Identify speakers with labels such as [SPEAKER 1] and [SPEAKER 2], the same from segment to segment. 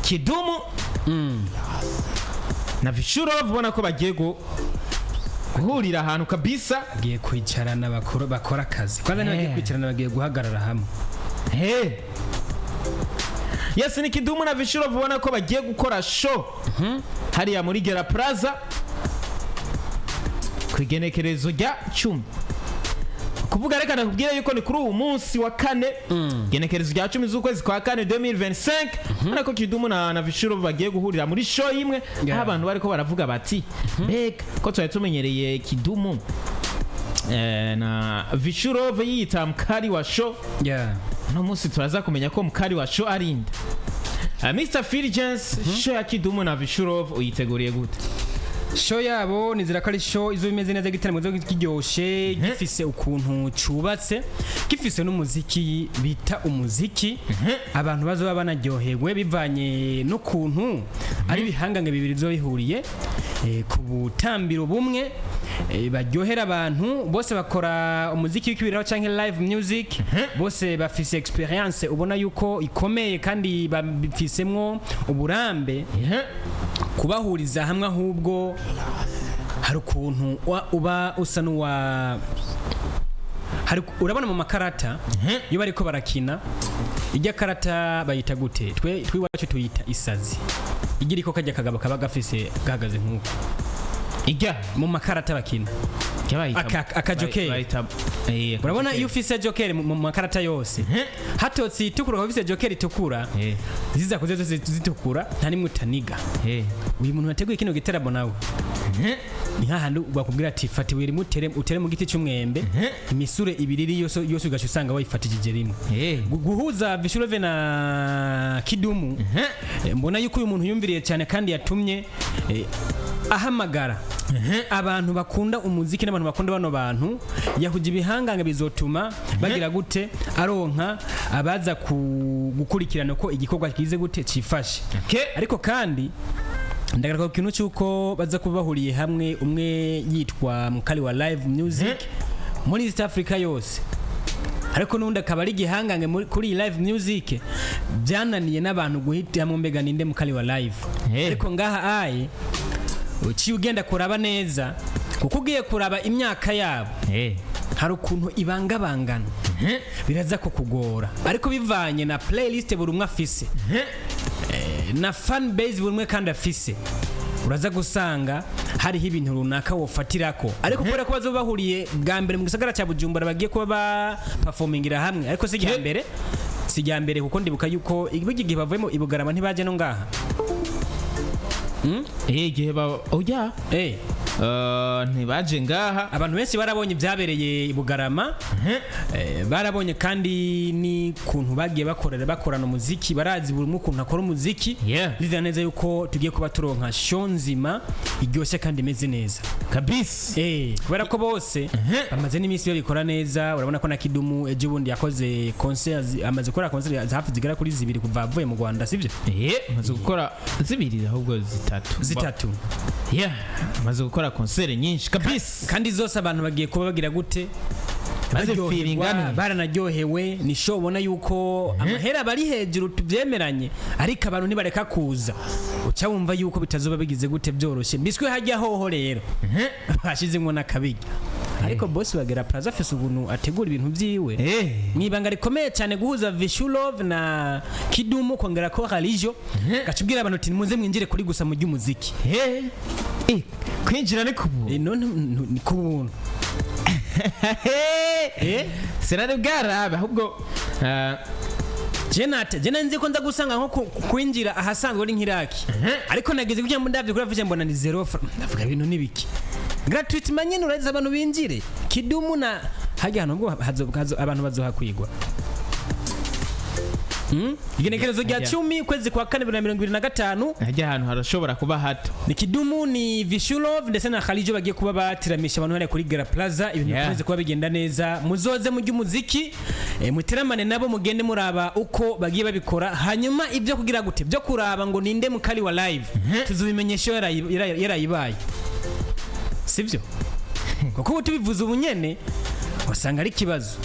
[SPEAKER 1] Kidumu na Vishurov ubona ko bagiye guhurira ahantu kabisa,
[SPEAKER 2] bagiye kwicarana bakora akazi kwanza bagiye kwicarana bagiye guhagarara hamwe.
[SPEAKER 1] Yes, ni Kidumu na Vishurov ubona ko bagiye gukora show hariya muri Gera Plaza kwigenekerezo rya 10. Kuvuga reka nakubwira yuko ni kuri uyu munsi wa 4 genekerezo rya 10 z'ukwezi kwa 4 2025 ariko Kidumu na Vishurov bagiye guhurira muri show imwe aho abantu bariko baravuga bati mbega ko twari tumenyereye Kidumu na Vishurov yita mkari wa show. No munsi turaza kumenya ko mkari wa show arinda. Mr. Philgens, show ya Kidumu na Vishurov uyiteguriye gute?
[SPEAKER 2] Show yabo nizira ko ari show izo bimeze neza, gitaramo zo kiryoshe gifise ukuntu cubatse, gifise n'umuziki bita umuziki abantu bazoba banaryohewe bivanye n'ukuntu ari bihangange bibiri byo bihuriye ku butambiro bumwe baryohera abantu bose, bakora umuziki w'ikibiriraho canke live music, bose bafise experience ubona yuko ikomeye kandi bafisemwo uburambe kubahuriza hamwe, ahubwo hari ukuntu uba usa n'uwa urabona mu makarata iyo bariko barakina ijya karata bayita gute, twiwacu tuyita isazi, igira iko kajya kagabo kaba gafise gahagaze nk'uko ijya mu makarata bakina akajokeri. Urabona iyo ufise jokeri mu makarata yose hatotsi itukura ufise jokeri itukura ziza kuze zose zitukura nta nimwe utaniga. Uyu muntu yateguye kino giteramo nawe ni hahandi bakubwira ati fati wiri utere mu giti cy'umwembe imisure ibiriri yose ugaca usanga wayifatishije rimwe. Guhuza Vishurov na Kidumu mbona yuko uyu muntu yumviriye cyane kandi yatumye ahamagara abantu bakunda umuziki n'abantu bakunda bano bantu yahuje ibihangange bizotuma bagira gute aronka abaza gukurikirana ko igikorwa kize gute cifashe. Ariko kandi ndagaruka ku kintu cyuko baza kubahuriye hamwe, umwe yitwa mukali wa live music muri East Africa yose, ariko nundi akaba ari gihangange kuri live music byananiye n'abantu guhitamwe mbega ninde mukali wa live. Ariko ngaha aye uci ugenda kuraba neza kuko ugiye kuraba imyaka yabo hari ukuntu ibangabangana biraza ko kugora, ariko bivanye na playlist buri umwe afise na fan base buri umwe kandi afise, uraza gusanga hariho ibintu runaka wofatirako. Ariko kubera ko bazobahuriye bwa mbere mu gisagara cya Bujumbura bagiye kuba ba performingira hamwe, ariko sijya mbere kuko ndibuka yuko igihe bavuyemo ibugarama ntibaje no ngaha
[SPEAKER 1] igihe oya ntibaje ngaha. Abantu
[SPEAKER 2] benshi barabonye ibyabereye ibugarama barabonye kandi ni kuntu bagiye bakorana umuziki, barazi buri umwe kuntu akora umuziki. Bizana neza yuko tugiye kuba turonka show nzima iryoshye kandi imeze neza
[SPEAKER 1] kabisa.
[SPEAKER 2] Kubera ko bose bamaze n'iminsi babikora neza. Urabona ko na Kidumu ejo bundi yakoze concert, amaze gukora concert hafi zigera kuri 2 kuva avuye mu Rwanda, sivyo?
[SPEAKER 1] Amaze gukora 2 ahubwo 3 amaze gukora concert nyinshi kabisa,
[SPEAKER 2] kandi zose abantu bagiye kuba bagira gute baranaryohewe. Ni show ubona yuko amahera bari hejuru tubyemeranye, ariko abantu ntibareka kuza uca wumva yuko bitazoba bigize gute byoroshye mbiswe hajya hoho rero bashizemo n'akabigi. Ariko boss wa Gera Plaza afise ubuntu ategura ibintu byiwe mwibanga rikomeye cyane guhuza Vishurov na Kidumu kongera ko Khalijo gacubwira abantu ati muze mwinjire kuri gusa mu by'umuziki.
[SPEAKER 1] Kwinjira ni kubuntu
[SPEAKER 2] none ni kubuntu
[SPEAKER 1] sinari bwarabe ahubwo
[SPEAKER 2] jena nzi ko nza gusanga nko kwinjira ahasanzwe ari nk'iraki, ariko nageze kujya mu ndavye kuri afije mbona ni 0 francs. Ndavuga ibintu nibiki gratuit manyene uraza abantu binjire Kidumu na hajya hano ngo abantu bazohakwigwa. Igenekerezo rya 10 kwezi kwa 4 2025
[SPEAKER 1] hajya hano harashobora kuba hato.
[SPEAKER 2] Ni Kidumu ni Vishurov ndetse na Khalijo bagiye kuba batiramisha abantu hano kuri Gera Plaza. Ibintu bikomeze kuba bigenda neza, muzoze mu by'umuziki muteramane nabo mugende muraba uko bagiye babikora, hanyuma ibyo kugira gute byo kuraba ngo ninde mukali wa live tuzubimenyesha yarayibaye, sibyo? Kuko tubivuze ubunyene wasanga ari kibazo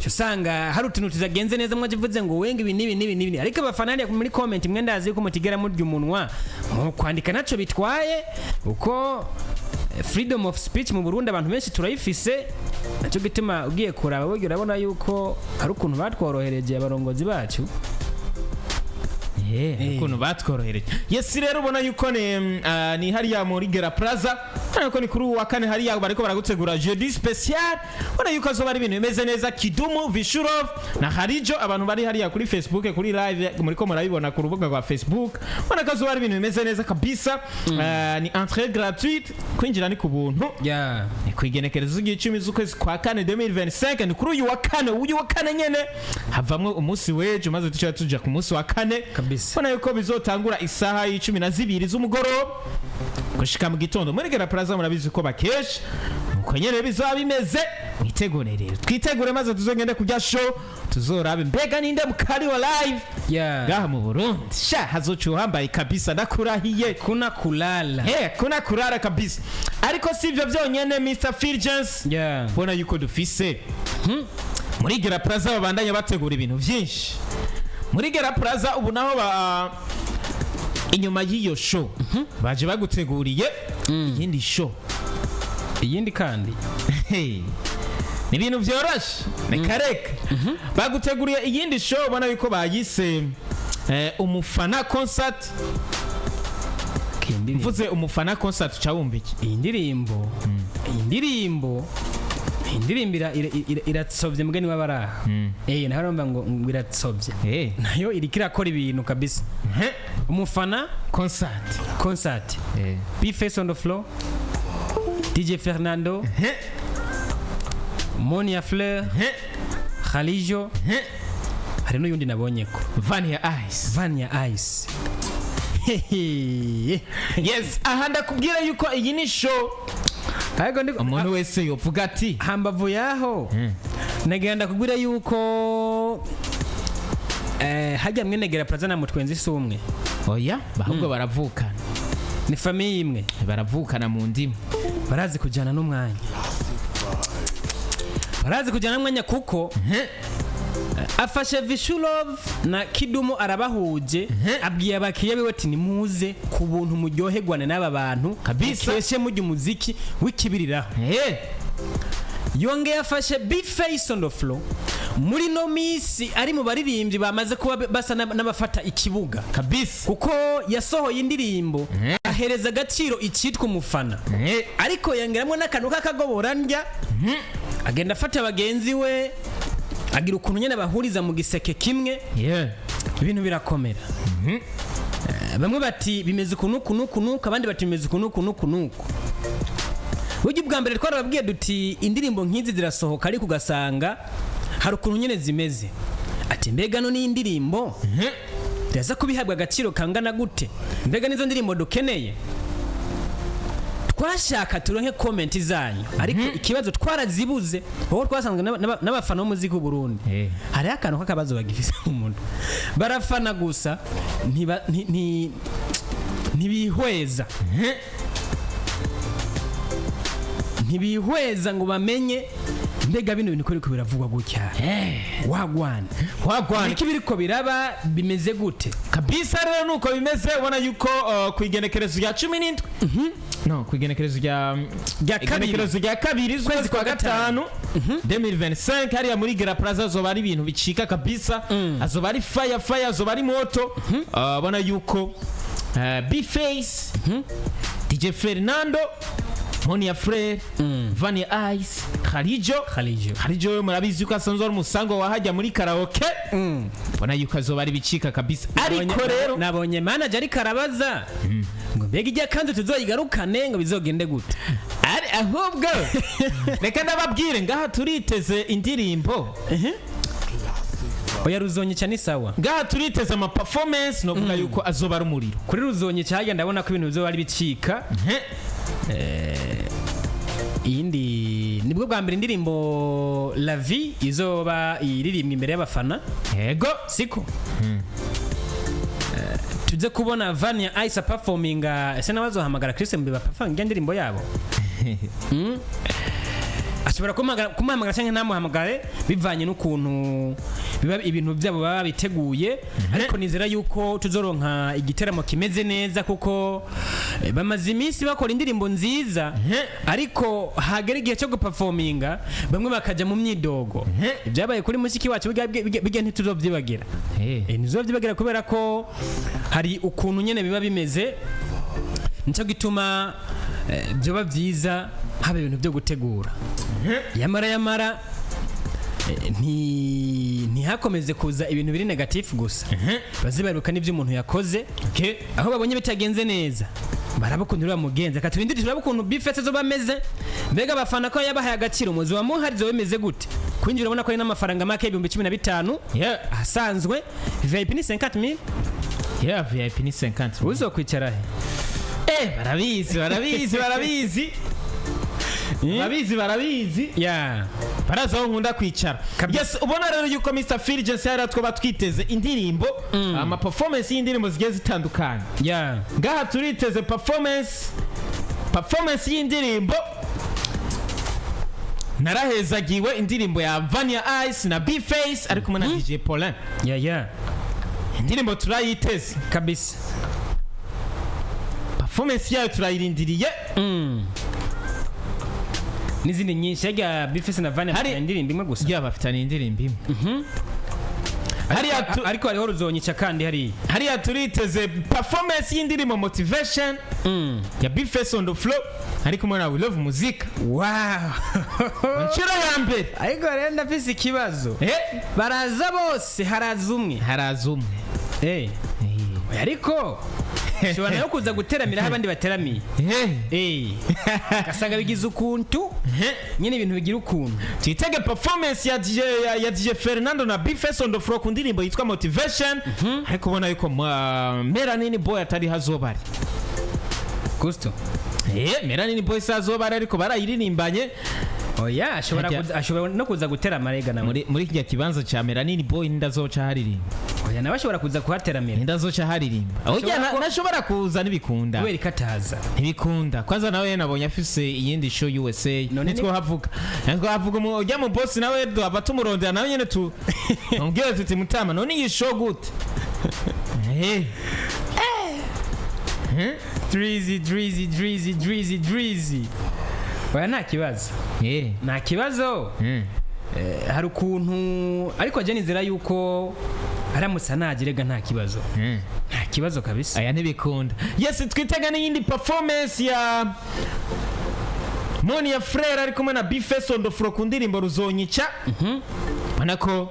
[SPEAKER 2] usanga hari utuntu tuzagenze neza mwajivuze ngo wenga ibi nibi ariko abafana hariya muri comment mwe ndazi yuko mutigera murya umunwa mu kwandika naco bitwaye uko freedom of speech mu Burundi abantu benshi turayifise naco gituma ugiye kuraba buryo urabona yuko ari ukuntu batworohereje abarongozi bacu
[SPEAKER 1] ukuntu batworohereje. Yes rero ubona yuko ni hariya muri Gera Plaza ariko ni kuri wa kane hariya bariko baragutegura jeudi special. Ubona yuko azoba ari ibintu bimeze neza. Kidumu, Vishurov na Harijo abantu bari hariya kuri Facebook kuri live muriko murabibona ku rubuga rwa Facebook. Ubona ko azoba ari ibintu bimeze neza kabisa. Ni entrée gratuite kwinjira ni ku buntu. Ni kwigenekerezo y'icumi z'ukwezi kwa kane 2025 ni kuri uyu wa kane nyene havamwe umunsi weje maze tuja ku munsi wa kane kabisa. Ubona yuko bizotangura isaha y'12 z'umugoroba gushika mu gitondo muri Gera Plaza. Murabizi ko bakesha uko nyene bizaba bimeze. Mwitegure rero twitegure maze tuzogende kujya show tuzorabe mbega ninde mukari wa live gaha mu Burundi sha hazocu hambaye kabisa ndakurahiye
[SPEAKER 2] kuna
[SPEAKER 1] kulala kabisa. Ariko sivyo byonyene Mr. Fulgence ubona yuko dufise muri Gera Plaza babandanya bategura ibintu byinshi muri Gera Plaza. Ubu naho inyuma y'iyo show baje baguteguriye iyindi show
[SPEAKER 2] iyindi kandi
[SPEAKER 1] ni ibintu byoroshe nekareka baguteguriye iyindi show. Ubona yuko bayise umufana concert. Mvuze umufana concert cawumva iki?
[SPEAKER 2] Indirimbo iratsovye mugeni w'abaraha naho romba ngo iratsovye nayo irikira akora ibintu kabisa. Umufana concert B-Face on the floor, DJ Fernando, Monia Fleur, Khalijo, hari n'uyundi nabonyeko
[SPEAKER 1] Vania Ice. Yes, ahanda kubwira yuko iyi ni show umuntu wese yovuga ati
[SPEAKER 2] hambavu yaho nagenda kubwira yuko hajya mwene Gera Plaza na mutwenzi sumwe
[SPEAKER 1] oya bahubwo baravukana
[SPEAKER 2] ni famille imwe
[SPEAKER 1] baravukana mu ndimi
[SPEAKER 2] barazi kujana n'umwanya kuko afashe Vishurov na Kidumu arabahuje abwiye abakiye biwe ati nimuze ku buntu muryoherwane n'aba bantu kabisa keshe mujye umuziki wikibirira. Yongeye afashe B-Face on the floor muri no misi ari mu baririmbyi bamaze kuba basa n'abafata ikibuga kabisa kuko yasohoye indirimbo ahereza agaciro icitwa umufana ariko yangeramo n'akantu k'akagoborandya agenda afata abagenzi we agira ukuntu nyene bahuriza mu giseke kimwe ibintu birakomera. Bamwe bati bimeze ukuntu abandi bati bimeze ukuntu. Buryo bwa mbere twarababwiye duti indirimbo nk'izi zirasohoka ariko ugasanga hari ukuntu nyene zimeze ati mbega no ni indirimbo ndaza kubihabwa agaciro kangana gute mbega nizo ndirimbo dukeneye. Twashaka turonke comment zanyu ariko ikibazo twarazibuze aho twasanzwe n'abafana b'umuziki w'u Burundi hari akantu k'akabazo bagifise umuntu barafana gusa ntibihweza ngo bamenye mbega bino bintu ko biravugwa gutya wagwana iki biriko biraba bimeze gute
[SPEAKER 1] kabisa. Rero nuko bimeze ubona yuko kwigenekerezo rya 17 kwigenekerezo rya kabiri z'ukwezi kwa gatanu 2025 hariya muri Gera Plaza azoba ari ibintu bicika kabisa. Azoba ari fire azoba ari moto. Ubona yuko B-Face, DJ Fernando, Monia Fleur, Vania Ice, Khalijo murabizi ko asanzwe ari umusango wahajya muri karaoke. Ubona yuko azoba ari bicika kabisa. Ariko rero
[SPEAKER 2] nabonye manager ari karabaza ngo mbega ijya kandi tuzoyigarukane ngo bizogende gute
[SPEAKER 1] ahubwo reka ndababwire ngaha turiteze indirimbo
[SPEAKER 2] oya Ruzonyica ni sawa
[SPEAKER 1] ngaha turiteze ama performance no kuvuga yuko azoba ari umuriro
[SPEAKER 2] kuri Ruzonyica hajya ndabona ko ibintu bizoba ari bicika. Iyindi nibwo bwa mbere indirimbo La Vie izoba iririmbwa imbere y'abafana
[SPEAKER 1] yego
[SPEAKER 2] siko tuze kubona Vania Ice performinga ese nabazohamagara Chris mbe performing indirimbo yabo ashobora kumuhamagara cyangwa ntamuhamagare bivanye n'ukuntu biba ibintu byabo baba biteguye ariko nizera yuko tuzoronka igiteramo kimeze neza kuko bamaze iminsi bakora indirimbo nziza ariko hagera igihe cyo guperforminga bamwe bakaja mu myidogo ibyabaye kuri musiki wacu biga ntituzovyibagira ntizovyibagira kubera ko hari ukuntu nyene biba bimeze nico gituma byoba byiza haba ibintu byo gutegura yamara ntihakomeze kuza ibintu biri negatifu gusa bazibaruka n'ibyo umuntu yakoze aho babonye bitagenze neza barabukunda bamugenza katurindire turabukuntu bifetse zo bameze mbega abafana ko yabahaye agaciro muzi wa muhari zo bimeze gute kwinjira ubona ko ari n'amafaranga make 15,000 asanzwe VIP ni 50,000
[SPEAKER 1] VIP ni 50,000
[SPEAKER 2] uzo kwicara he
[SPEAKER 1] barabizi baraza aho nkunda kwicara yes ubona rero yuko Mr Fulgence yari atwo batwiteze indirimbo ama performance y'indirimbo zigiye zitandukanye ngaha turiteze performance y'indirimbo narahezagiwe indirimbo ya Vania Ice na B-Face ariko mwana DJ Paulin indirimbo turayiteze
[SPEAKER 2] kabisa
[SPEAKER 1] performance yayo turayirindiriye
[SPEAKER 2] n'izindi nyinshi yaga B-Face na Vania bafite indirimbo imwe gusa
[SPEAKER 1] bafitanye indirimbo imwe
[SPEAKER 2] ariko hariho ruzonyica kandi
[SPEAKER 1] hariya turiteze performance y'indirimbo motivation ya B-Face on the floor ariko mwana we love music nshuro ya mbere
[SPEAKER 2] ariko rero ndafise ikibazo baraza bose haraza umwe ariko shobora yo kuza guteramira aho abandi bateramiye gasanga bigize ukuntu nyine ibintu bigira ukuntu
[SPEAKER 1] twitege performance ya DJ Fernando na B-Face on the floor ku ndirimbo yitwa motivation ariko ubona yuko Melanin Boy atari hazobari
[SPEAKER 2] Gusto
[SPEAKER 1] Melanin Boy sazobari ariko barayiririmbanye
[SPEAKER 2] ashobora no kuza gutera amarega nawe
[SPEAKER 1] muri kijya kibanza cha Melanin Boy ndazoca haririmba
[SPEAKER 2] nawe ashobora kuza kuhateramira
[SPEAKER 1] ndazoca haririmba nashobora kuza nibikunda
[SPEAKER 2] kubera ikataza
[SPEAKER 1] ntibikunda kwanza nawe nabonye afise iyindi show USA nitwo havuga ujya mu boss nawe abatumurondera nawe nyene tu ongera tuti mutama none iyi show gute
[SPEAKER 2] Drizzy oya nta kibazo nta kibazo hari ukuntu ariko je nizera yuko aramutse nagirega nta kibazo kabisa
[SPEAKER 1] aya ntibikunda yes twitega n'iyindi performance ya Monia Frere ari kumwe na B-Face on the floor ku ndirimbo ruzonyica manako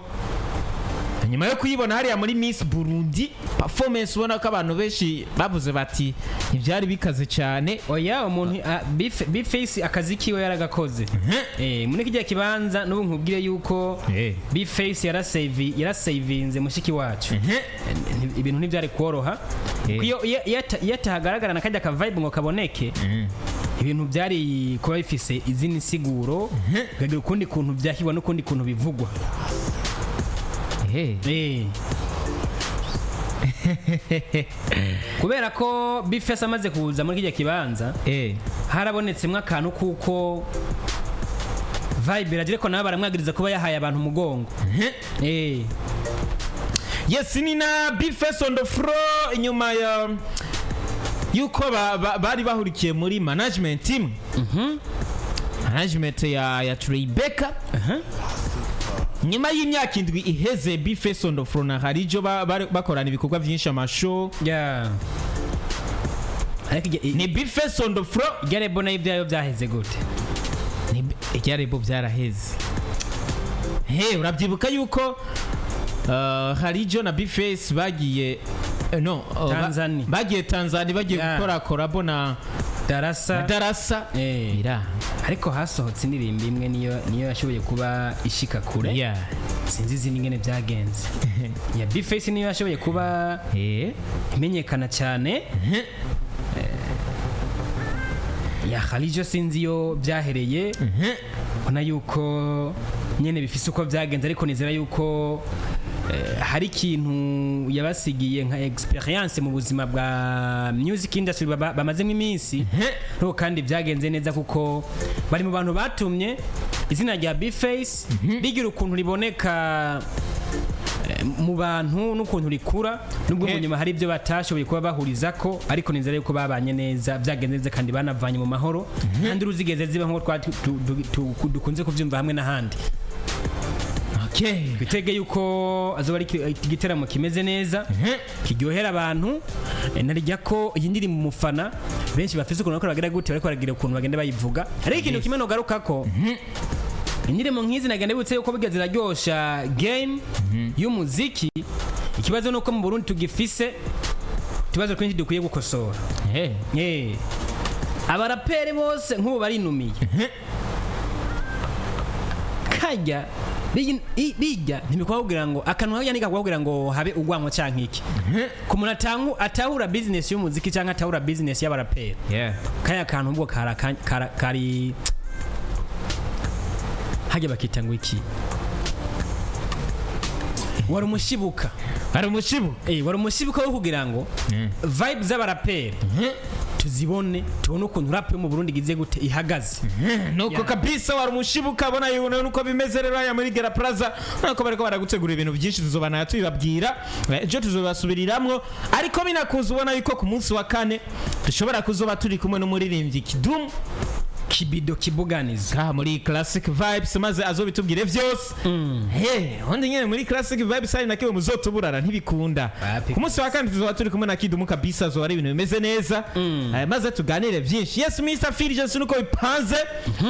[SPEAKER 1] nyuma yo kuyibona hariya muri Miss Burundi performance ubona ko abantu benshi bavuze bati ibyari bikaze cyane
[SPEAKER 2] oya umuntu B-Face akazi kiwe yaragakoze muri kijya kibanza n'ubu nkubwire yuko B-Face yarasavinze mushiki wacu ibintu ntibyari kworoha iyo yatahagaragara nakajya ka vibe ngo kaboneke ibintu byari kuba bifise izindi siguro gagira ukundi kuntu byahibwa n'ukundi kuntu bivugwa kubera ko B-Face amaze kuza muri kijya kibanza harabonetsemwe akantu kuko vibe iragire ko nabo baramwagiriza kuba yahaye abantu umugongo
[SPEAKER 1] yes ni na B-Face on the floor inyuma yuko bari bahurikiye muri management team management ya Tribeca nyuma y'imyaka indwi iheze B-Face on the floor na harijo bakorana ibikorwa byinshi amashow ni B-Face on the floor
[SPEAKER 2] Garebo na ibyayo byaheze gute
[SPEAKER 1] Garebo byaraheze urabyibuka yuko harijo na B-Face bagiye
[SPEAKER 2] Tanzania
[SPEAKER 1] bagiye gukora collabo na Darasa
[SPEAKER 2] ariko hasohotse indirimbo imwe niyo yashoboye kuba ishika kure sinzi izindi ngene byagenze ya B-Face niyo yashoboye kuba imenyekana cyane ya Khalijo sinzi yo byahereye ubona yuko nyene bifise uko byagenze ariko nizera yuko hari ikintu yabasigiye nka experience mu buzima bwa music industry bamazemo iminsi no kandi byagenze neza kuko bari mu bantu batumye izina rya B-Face rigira ukuntu riboneka mu bantu n'ukuntu rikura nubwo mu nyuma hari ibyo batashoboye kuba bahuriza ko ariko nizere yuko babanye neza byagenze neza kandi banavanye mu mahoro kandi ruzigeze ziba nko dukunze kuvyumva hamwe n'ahandi. Bitege yuko azoba ari igiteramo kimeze neza kiryohera abantu narijya ko iyi ndiri mu mufana benshi bafise ukuntu bakora bagira gute bariko baragira ukuntu bagenda bayivuga ariko ikintu kimwe no garuka ko indirimo nk'izi nagenda butse yuko bigaze raryosha game y'umuziki ikibazo nuko mu Burundi tugifise tubazo twinshi dukwiye gukosora abarapere bose nk'ubu barinumiye kajya bijya ntibikwa kugira ngo akantu hajya nika kugira ngo habe ugwanko canke iki ku muntu atahura business y'umuziki canke atahura business y'abarapere kaya kantu ubwo kari hajya bakita ngo iki wari umushibuka wari umushibuka wo kugira ngo vibe z'abarapere tuzibone tubone ukuntu rap yo mu Burundi gize gute ihagaze
[SPEAKER 1] nuko kabisa wari umushibuka abona yibona nuko bimeze rero ya muri Gera Plaza nako bariko baragutegura ibintu byinshi tuzobana yatubibabwira ejo tuzobasubiriramwo ariko binakuza ubona yuko ku munsi wa kane dushobora kuzoba turi kumwe n'umuririmbyi Kidum
[SPEAKER 2] Kibido Kibuganiza
[SPEAKER 1] muri Classic Vibes maze azobitubwire vyose hondi nyene muri Classic Vibes ari nakiwe muzotuburara ntibikunda ku munsi wa kane tuzoba turi kumwe na Kidum kabisa zo ari ibintu bimeze neza maze tuganire vyinshi. Yes Mr. Phil Johnson uko bipanze